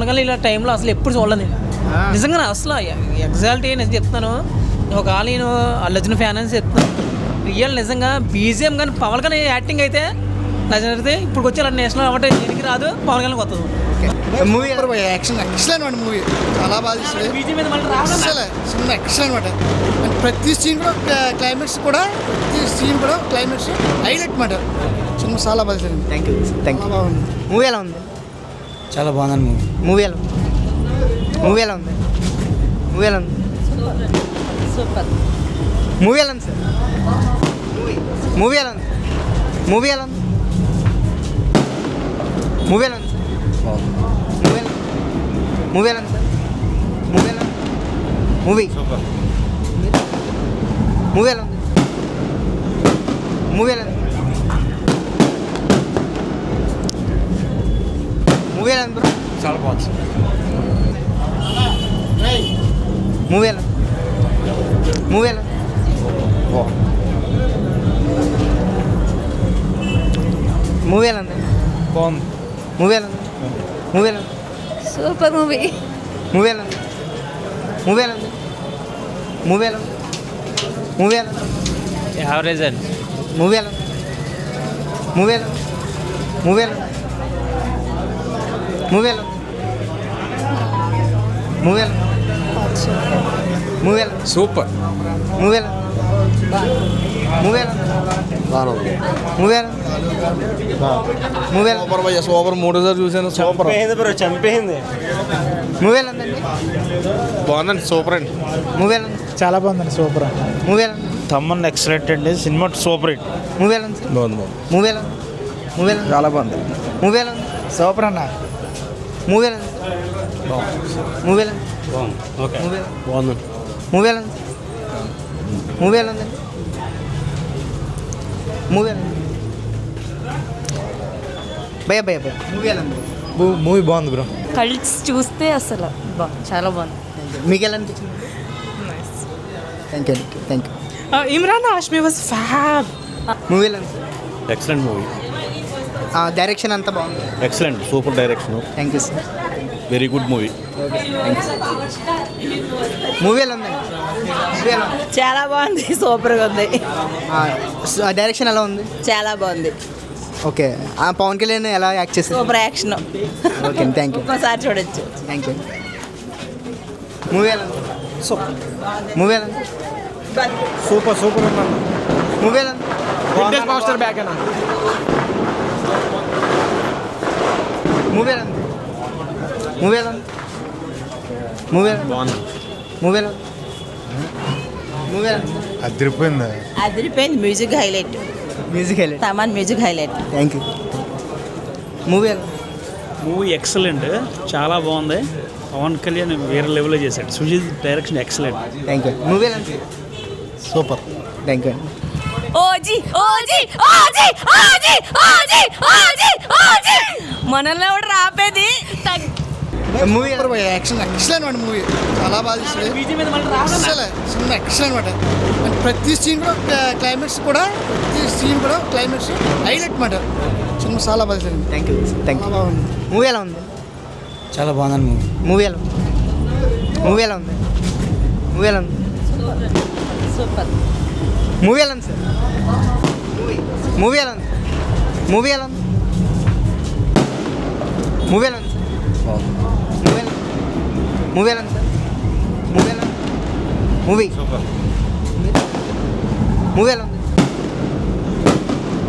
పవన్ కళ్యాణ్ ఇలా టైంలో అసలు ఎప్పుడు చూడలేదు నేను నిజంగా అసలు ఎగ్జాక్ట్ నేను చెప్తున్నాను. ఒక నేను అల్లర్జున్ ఫ్యాన్ అని చెప్తున్నాను. రియల్ నిజంగా బీజిఎం కానీ పవన్ కళ్యాణ్ యాక్టింగ్ అయితే నిజమైతే ఇప్పుడు వచ్చి అలా నేషనల్ అవ్వటే దేనికి రాదు, పవన్ కళ్యాణ్ వస్తుంది. మూవీ యాక్షన్ ఎక్సలెంట్ అండి. మూవీ చాలా బాగా తీస్తుంది. బీజిఎం మీద మళ్ళీ రావడం సినిమా ఎక్సలెంట్ అనమాట. అండ్ ప్రతి సీన్ కూడా క్లైమాక్స్ కూడా క్లైమాక్స్ హైలైట్ మాట. సినిమా చాలా బాగా తీసింది. Thank you. మూవీ ఎలా ఉంది? చాలా బాగుందండి మూవీ ఎలా ఉంది? మూవీ ఎలా ఉంది? సూపర్. మూవీ ఎలా ఉంది సార్? మూవీ ఎలా ఉంది? మూవీ ఎలా ఉంది? మూవీ ఎలా ఉంది సార్? మూవీ ఎలా ఉంది సార్? మూవీ ఎలా ఉంది? మూవీ మూవీ ఎలా ఉంది? మూవీ ఎలా ఉంది? మూవీ ఎలా ఉంది బ్రో? చాలా బాగుంది. మూవీ ఎలా? మూవీ ఎలా? మూవీ ఎలా ఉంది? బాగుంది. మూవీ ఎలా ఉంది? మూవీ ఎలా ఉంది? Super movie. మూవీ ఎలా ఉంది? మూవీ ఎలా ఉంది? మూవీ ఎలా ఉంది? మూవీ ఎలా ఉంది? యావరేజ్ అండి. మూవీ ఎలా ఉంది? మూవీ ఎలా ఉంది? మూవీ ఎలా ఉంది? మూవీ ఎలా ఉంది? మూవీ ఎలా ఉంది? మూవీ ఎలా ఉంది? సూపర్. మూవీ ఎలా ఉంది? మూవీ ఎలా ఉంది? బాగుంది. మూవీ ఎలా ఉంది? మూవీ ఎలా ఉంది? సూపర్ భయ్య, సూపర్. 3 సార్లు చూశాను. సూపర్. చంపేయింది. మూవీ ఎలా ఉందండి? బాగుందండి. సూపర్ అండి. మూవీ ఎలా ఉంది? చాలా బాగుందండి. సూపర్. మూవీ ఎలా ఉంది? తమ్మన్ ఎక్సలెంట్ అండి. Cinema super hit. మూవీ ఎలా ఉంది? బాగుంది. మూవీ ఎలా ఉంది? మూవీ ఎలా ఉంది? చాలా బాగుంది. మూవీ ఎలా ఉంది? సూపర్ అన్న. మూవీ ఎలా ఉంది? మూవీ ఎలా ఉంది? ఓకే. మూవీ ఎలా ఉంది? బాగుంది. మూవీ ఎలా ఉంది? మూవీ ఎలా ఉందండి? మూవీ ఎలా ఉంది? భయ మూవీ ఎలా ఉంది? మూవీ బాగుంది బ్రో. కల్ట్స్ చూస్తే అసలు చాలా బాగుంది. మీకు ఎలా అనిపించింది? Thank you. Imran Hashmi was fab. Movie ఎలా ఉంది? Excellent movie. డైరెక్షన్ అంతా బాగుంది. Excellent, super direction, thank you sir. Very good movie. Movie ఎలా ఉందండి? మూవీ ఎలా ఉంది? చాలా బాగుంది. సూపర్గా ఉంది. డైరెక్షన్ ఎలా ఉంది? చాలా బాగుంది. ఓకే. పవన్ కళ్యాణ్ ఎలా యాక్ట్ చేస్తారు? Super action. Okay, thank you. ఒక్కోసారి చూడొచ్చు. Thank you. మూవీ ఎలా ఉంది? మూవీ ఎలా ఉంది? సూపర్ ఉన్నాను. మూవీ ఎలా ఉంది? మాస్టర్ బ్యాక్ అన్న. మూవీ ఎలా ఉంది? మూవీ ఎలా ఉంది? మూవీ ఎలా ఉంది? మూవీ ఎలా ఉంది? మూవీ ఎలా ఉంది? అదిరిపోయింది. అదిరిపోయింది. Music highlight. Music highlight. Thaman music highlight. Thank you. Movie ఎలా ఉంది? మూవీ ఎక్సలెంట్, చాలా బాగుంది. పవన్ కళ్యాణ్ వేరే లెవెల్లో చేశాడు. Sujeeth direction excellent. Thank you. Movie ఎలా ఉంది? సూపర్. Thank you. మనల్ని ఎవడు రాపేది? మూవీ యాక్షన్ ఎక్సలెంట్ అండి. మూవీ చాలా బాగా తీస్తుంది. బీజిఎం మీద మళ్ళీ రావడం సినిమా ఎక్సలెంట్ అనమాట. అండ్ ప్రతి సీన్ కూడా క్లైమాక్స్ హైలైట్ మాట. సినిమా చాలా బాగా తీసింది. Thank you. బాగుంది. మూవీ ఎలా ఉంది? చాలా బాగుందండి మూవీ. మూవీ ఎలా ఉంది? మూవీ ఎలా ఉంది? మూవీ ఎలా ఉంది? సూపర్. మూవీ ఎలా ఉంది సార్? మూవీ ఎలా ఉంది? మూవీ ఎలా ఉంది? మూవీ ఎలా ఉంది సార్? మూవీ ఎలా ఉంది సార్? మూవీ ఎలా ఉంది? మూవీ మూవీ ఎలా ఉంది?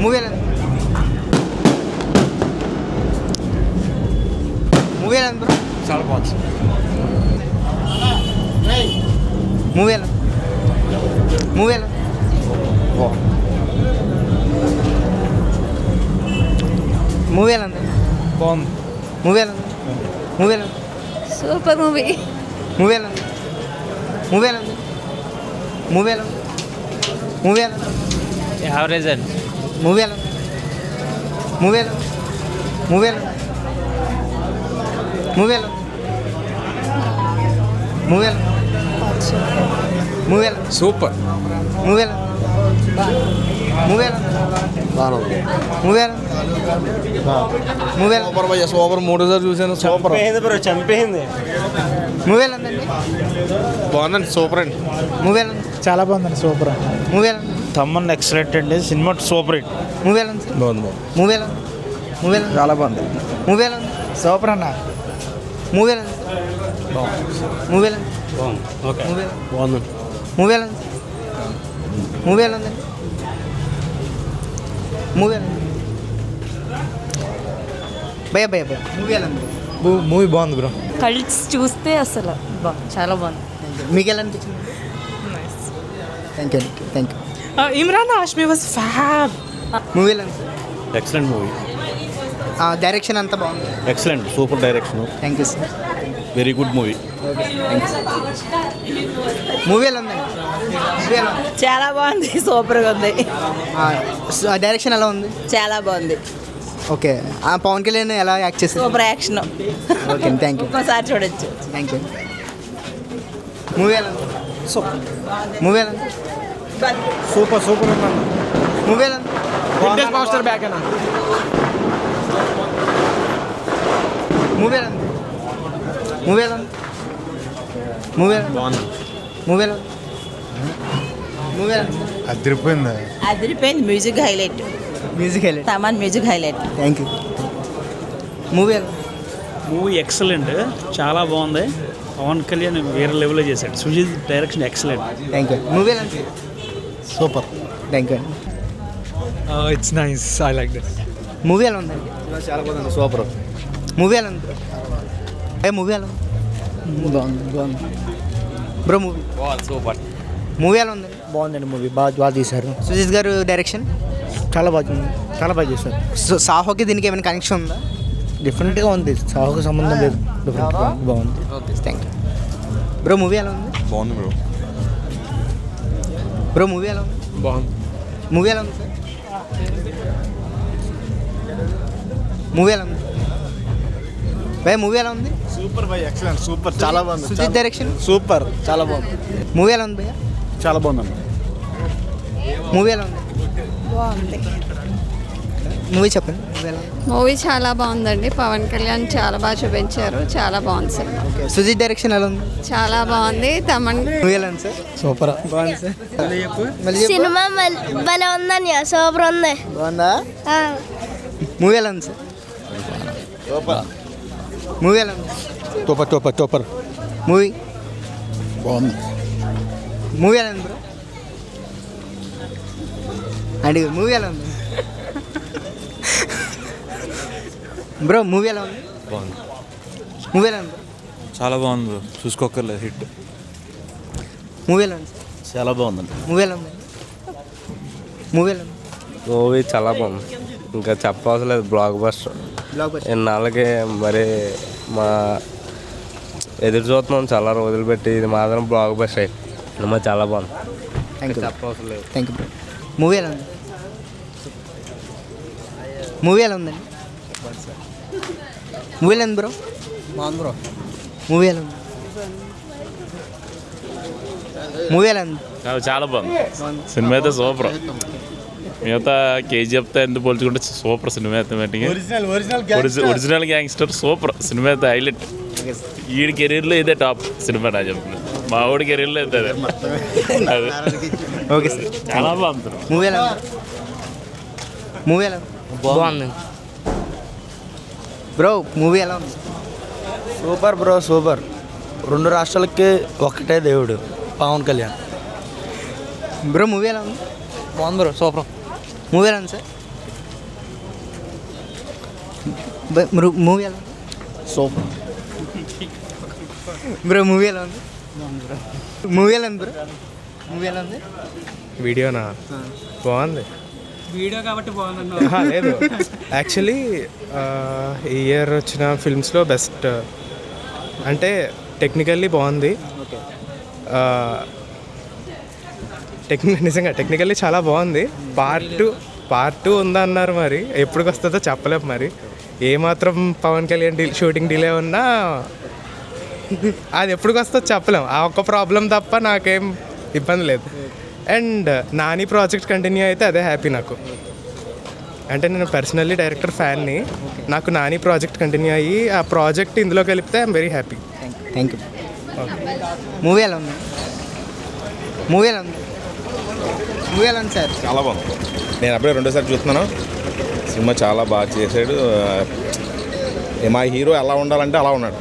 మూవీ ఎలా ఉంది? మూవీ ఎలా ఉంది బ్రో? చాలా బాగుంది. మూవీ ఎలా ఉంది? మూవీ ఎలా ఉంది? మూవీ ఎలా ఉంది? బాగుంది. మూవీ ఎలా ఉంది? మూవీ ఎలా ఉంది? Super movie. మూవీ ఎలా ఉంది? మూవీ ఎలా ఉంది? మూవీ ఎలా ఉంది? మూవీ ఎలా ఉంది? యావరేజ్ అండి. మూవీ ఎలా ఉంది? మూవీ ఎలా ఉంది? మూవీ ఎలా ఉంది? మూవీ ఎలా ఉంది? మూవీ ఎలా ఉంది? మూవీ ఎలా ఉంది? సూపర్. మూవీ ఎలా ఉంది? మూవీ ఎలా ఉంది? మూవీ ఎలా ఉంది? మూవీ ఎలా ఉంది? సూపర్ భయ్య సూపర్ 3 సార్లు చూశాను సూపర్ చంపేయింది మూవీ ఎలా ఉందండి? బాగుందండి సూపర్ అండి మూవీ ఎలా ఉంది? చాలా బాగుందండి సూపర్ మూవీ ఎలా ఉంది? తమ్మన్ ఎక్సలెంట్ అండి సినిమా సూపర్ హిట్ మూవీ ఎలా ఉంది? బాగుంది మూవీ ఎలా ఉంది? మూవీ ఎలా ఉంది? చాలా బాగుంది మూవీ ఎలా ఉంది? సూపర్ అన్న మూవీ ఎలా ఉంది? మూవీ ఎలా ఉంది? మూవీ ఎలా ఉంది? బాగుందండి మూవీ ఎలా ఉంది? మూవీ ఎలా ఉందండి? మూవీ ఎలా ఉంది? భయ మూవీ ఎలా ఉంది? మూవీ బాగుంది బ్రో కల్ట్స్ చూస్తే అసలు చాలా బాగుంది. మీకు ఎలా అనిపించింది? Thank you Imran Hashmi was fab. Movie ఎలా ఉంది? ఎక్సలెంట్ మూవీ డైరెక్షన్ అంతా బాగుంది. Excellent super direction thank you sir. Very good movie movie ఎలా ఉందండి? మూవీ ఎలా ఉంది? చాలా బాగుంది, సూపర్గా ఉంది, డైరెక్షన్ ఎలా ఉంది? చాలా బాగుంది, ఓకే పవన్ కళ్యాణ్ ఎలా యాక్ట్ చేస్తారు? Super action. Okay thank you ఇంకోసారి చూడొచ్చు. Thank you. మూవీ ఎలా ఉంది? సూపర్. మూవీ ఎలా ఉంది? సూపర్ ఉందన్న మూవీ ఎలా ఉంది? వింటేజ్ మాస్టర్ బ్యాక్ అన్న మూవీ ఎలా ఉంది? మూవీ ఎలా ఉంది? మూవీ ఎలా ఉంది? బాగుంది మూవీ ఎలా ఉంది? మూవీ ఎలా ఉంది? అదిరిపోయింది అదిరిపోయింది. Music highlight, music highlight. Thaman music highlight. Thank you. Movie ఎలా ఉంది? మూవీ ఎక్సలెంట్, చాలా బాగుంది. పవన్ కళ్యాణ్ వేరే లెవెల్లో చేశాడు. Sujeeth direction excellent. Thank you. Movie ఎలా ఉంది? Super thank you. It's nice I like this movie ఎలా ఉందండి? చాలా బాగుంది సూపర్ మూవీ ఎలా ఉంది? మూవీ ఎలా ఉంది? బాగుంది బ్రో. మూవీ సూపర్ మూవీ ఎలా ఉందండి? బాగుందండి మూవీ బాగా తీశారు సుజిత్ గారు డైరెక్షన్ చాలా బాగా చేశారు సాహోకి దీనికి ఏమైనా కనెక్షన్ ఉందా? డిఫరెంట్గా ఉంది సాహుకు సంబంధం లేదు డిఫరెంట్గా బాగుంది okay thank you. Bro movie ఎలా ఉంది? బాగుంది బ్రో బ్రో మూవీ ఎలా ఉంది? బాగుంది మూవీ ఎలా ఉంది సార్? మూవీ ఎలా ఉంది? భయ మూవీ ఎలా ఉంది? సూపర్ భయ్ ఎక్సలెంట్ సూపర్ చాలా బాగుంది సుజిత్ డైరెక్షన్ సూపర్ చాలా బాగుంది మూవీ ఎలా ఉంది భయ్య? చాలా బాగుందండి మూవీ ఎలా ఉంది? బాగుంది. మూవీ చెప్పండి. మూవీ ఎలా ఉంది? మూవీ చాలా బాగుందండి. పవన్ కళ్యాణ్ చాలా బాగా చూపించారు. చాలా బాగుంది సినిమా. ఓకే సుజిత్ డైరెక్షన్ ఎలా ఉంది? చాలా బాగుంది. తమన్ మూవీ ఎలా ఉంది సార్? సూపర్ బాగుంది సార్. మళ్ళీ చెప్పు. సినిమా భలే ఉందని సూపర్ ఉంది. బాగుందా? మూవీ ఎలా ఉంది సార్? మూవీ ఎలా ఉంది? టోపర్ మూవీ బాగుంది మూవీ ఎలా ఉంది బ్రో? అండి మూవీ ఎలా ఉంది బ్రో? మూవీ ఎలా ఉంది? బాగుంది మూవీ ఎలా ఉంది? చాలా బాగుంది బ్రో చూసుకోకర్లేదు హిట్ మూవీ ఎలా ఉంది? చాలా బాగుందండి మూవీ ఎలా ఉంది? మూవీ ఎలా ఉంది? మూవీ చాలా బాగుంది, ఇంకా చెప్పవసరం లేదు. Block buster. Block buster. ఇన్నాళ్ళకి మరి మా ఎదురు చూస్తున్నాం చాలా రోజులు పెట్టి, ఇది మాత్రం బ్లాక్ బస్టర్ అయింది. సినిమా చాలా బాగుంది, థ్యాంక్ యూ. చెప్పవసరం లేదు. Thank you bro. మూవీ ఎలా ఉంది? మూవీ ఎలా ఉందండి? మూవీ ఎలా ఉంది బ్రో? బాగుంది బ్రో మూవీ ఎలా ఉంది? మూవీ ఎలా ఉంది? చాలా బాగుంది సినిమా అయితే సూపర్. మిగతా కేజీఎఫ్తో ఎంత పోల్చుకుంటే సూపర్ సినిమా అయితే. ఒరిజినల్ గ్యాంగ్స్టర్ సూపర్ సినిమా అయితే హైలైట్. ఈడి కెరీర్లో ఇదే టాప్ సినిమా నా చెప్తుంది. మా ఊడి కెరీర్లో అయితే అదే. Okay sir. చాలా బాగుంది. మూవీ ఎలా ఉంది? మూవీ ఎలా ఉంది? బాగుంది బ్రో మూవీ ఎలా ఉంది? Super bro super. 2 రాష్ట్రాలకి ఒక్కటే దేవుడు పవన్ కళ్యాణ్. బ్రో మూవీ ఎలా ఉంది? బాగుంది బ్రో సూపర్. మూవీ ఎలా ఉంది సార్? మూవీ ఎలా ఉంది? సూపర్ బ్రో మూవీ ఎలా ఉంది? మూవీ ఎలా ఉంది బ్రో? మూవీ ఎలా ఉంది? వీడియోనా బాగుంది. వీడియో కాబట్టి బాగుందన్న. లేదు యాక్చువల్లీ ఈ ఇయర్ వచ్చిన ఫిల్మ్స్లో బెస్ట్ అంటే టెక్నికల్లీ బాగుంది. నిజంగా టెక్నికల్లీ చాలా బాగుంది. పార్ట్ 2 ఉందన్నారు, మరి ఎప్పటికి వస్తుందో చెప్పలేము. మరి ఏమాత్రం పవన్ కళ్యాణ్ షూటింగ్ డిలే ఉన్నా అది ఎప్పటికి వస్తుందో చెప్పలేము. ఆ ఒక్క ప్రాబ్లం తప్ప నాకేం ఇబ్బంది లేదు. అండ్ నాని ప్రాజెక్ట్ కంటిన్యూ అయితే అదే హ్యాపీ నాకు. అంటే నేను పర్సనల్లీ డైరెక్టర్ ఫ్యాన్ని. నాకు నాని ప్రాజెక్ట్ కంటిన్యూ అయ్యి ఆ ప్రాజెక్ట్ ఇందులో కలిపితే I'm very happy. Thank you. Movie ఎలా ఉంది? మూవీ ఎలా ఉంది? మూవీ ఎలా ఉంది సార్? చాలా బాగుంది. నేను అప్పుడే రెండోసారి చూస్తున్నాను. సినిమా చాలా బాగా చేశాడు. మా హీరో ఎలా ఉండాలంటే అలా ఉన్నాడు.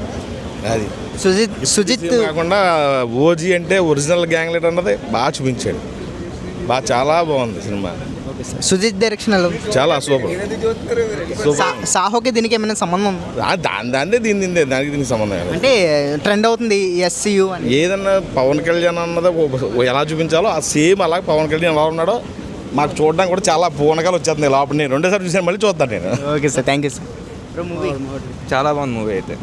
అది సుజిత్ కాకుండా ఓజీ అంటే ఒరిజినల్ గ్యాంగ్ లీడర్ అన్నది బాగా చూపించాడు. చాలా బాగుంది సినిమా. సుజిత్ డైరెక్షన్ ఎలా ఉంది? చాలా సూపర్. సాహోకి దీనికి ఏమైనా సంబంధం ఉంది? దాందే దీనికి సంబంధం లేదు. అంటే ట్రెండ్ అవుతుంది ఎస్సీయూ అని. ఏదన్నా పవన్ కళ్యాణ్ అన్నది ఎలా చూపించాలో ఆ సేమ్ అలాగే పవన్ కళ్యాణ్ ఎలా ఉన్నాడో మాకు చూడడానికి కూడా చాలా పూనకాలు వచ్చేస్తుంది. లోపల నేను రెండోసారి చూసాను, మళ్ళీ చూస్తాను నేను. Okay sir, thank you sir. Movie చాలా బాగుంది మూవీ అయితే.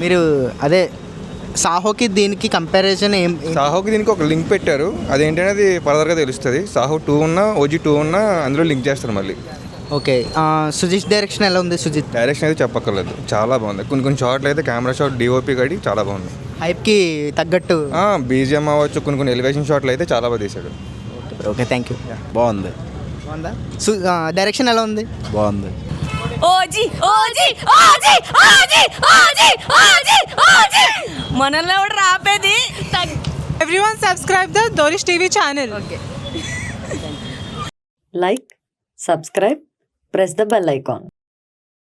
మీరు అదే సాహోకి దీనికి కంపారిజన్ ఏం? సాహోకి దీనికి ఒక లింక్ పెట్టారు. అదేంటంటే అది ఫర్దర్గా తెలుస్తుంది. సాహో 2 ఉన్నా ఓజీ 2 ఉన్నా అందులో లింక్ చేస్తారు మళ్ళీ. ఓకే, సుజిత్ డైరెక్షన్ ఎలా ఉంది? సుజిత్ డైరెక్షన్ అయితే చెప్పక్కర్లేదు, చాలా బాగుంది. కొన్ని షార్ట్లు అయితే కెమెరా షాట్ డిఓపి గడి చాలా బాగుంది. హైప్కి తగ్గట్టు బీజిఎం అవ్వచ్చు, కొన్ని ఎలివేషన్ షాట్లు అయితే చాలా బాగా తీశాడు. Okay, thank you. బాగుంది. బాగుందా? డైరెక్షన్ ఎలా ఉంది? బాగుంది. OG OG OG OG OG OG OG మనల్ని ఎవడు రాపేది? Everyone subscribe the Dorish TV channel. Like, subscribe, press the bell icon.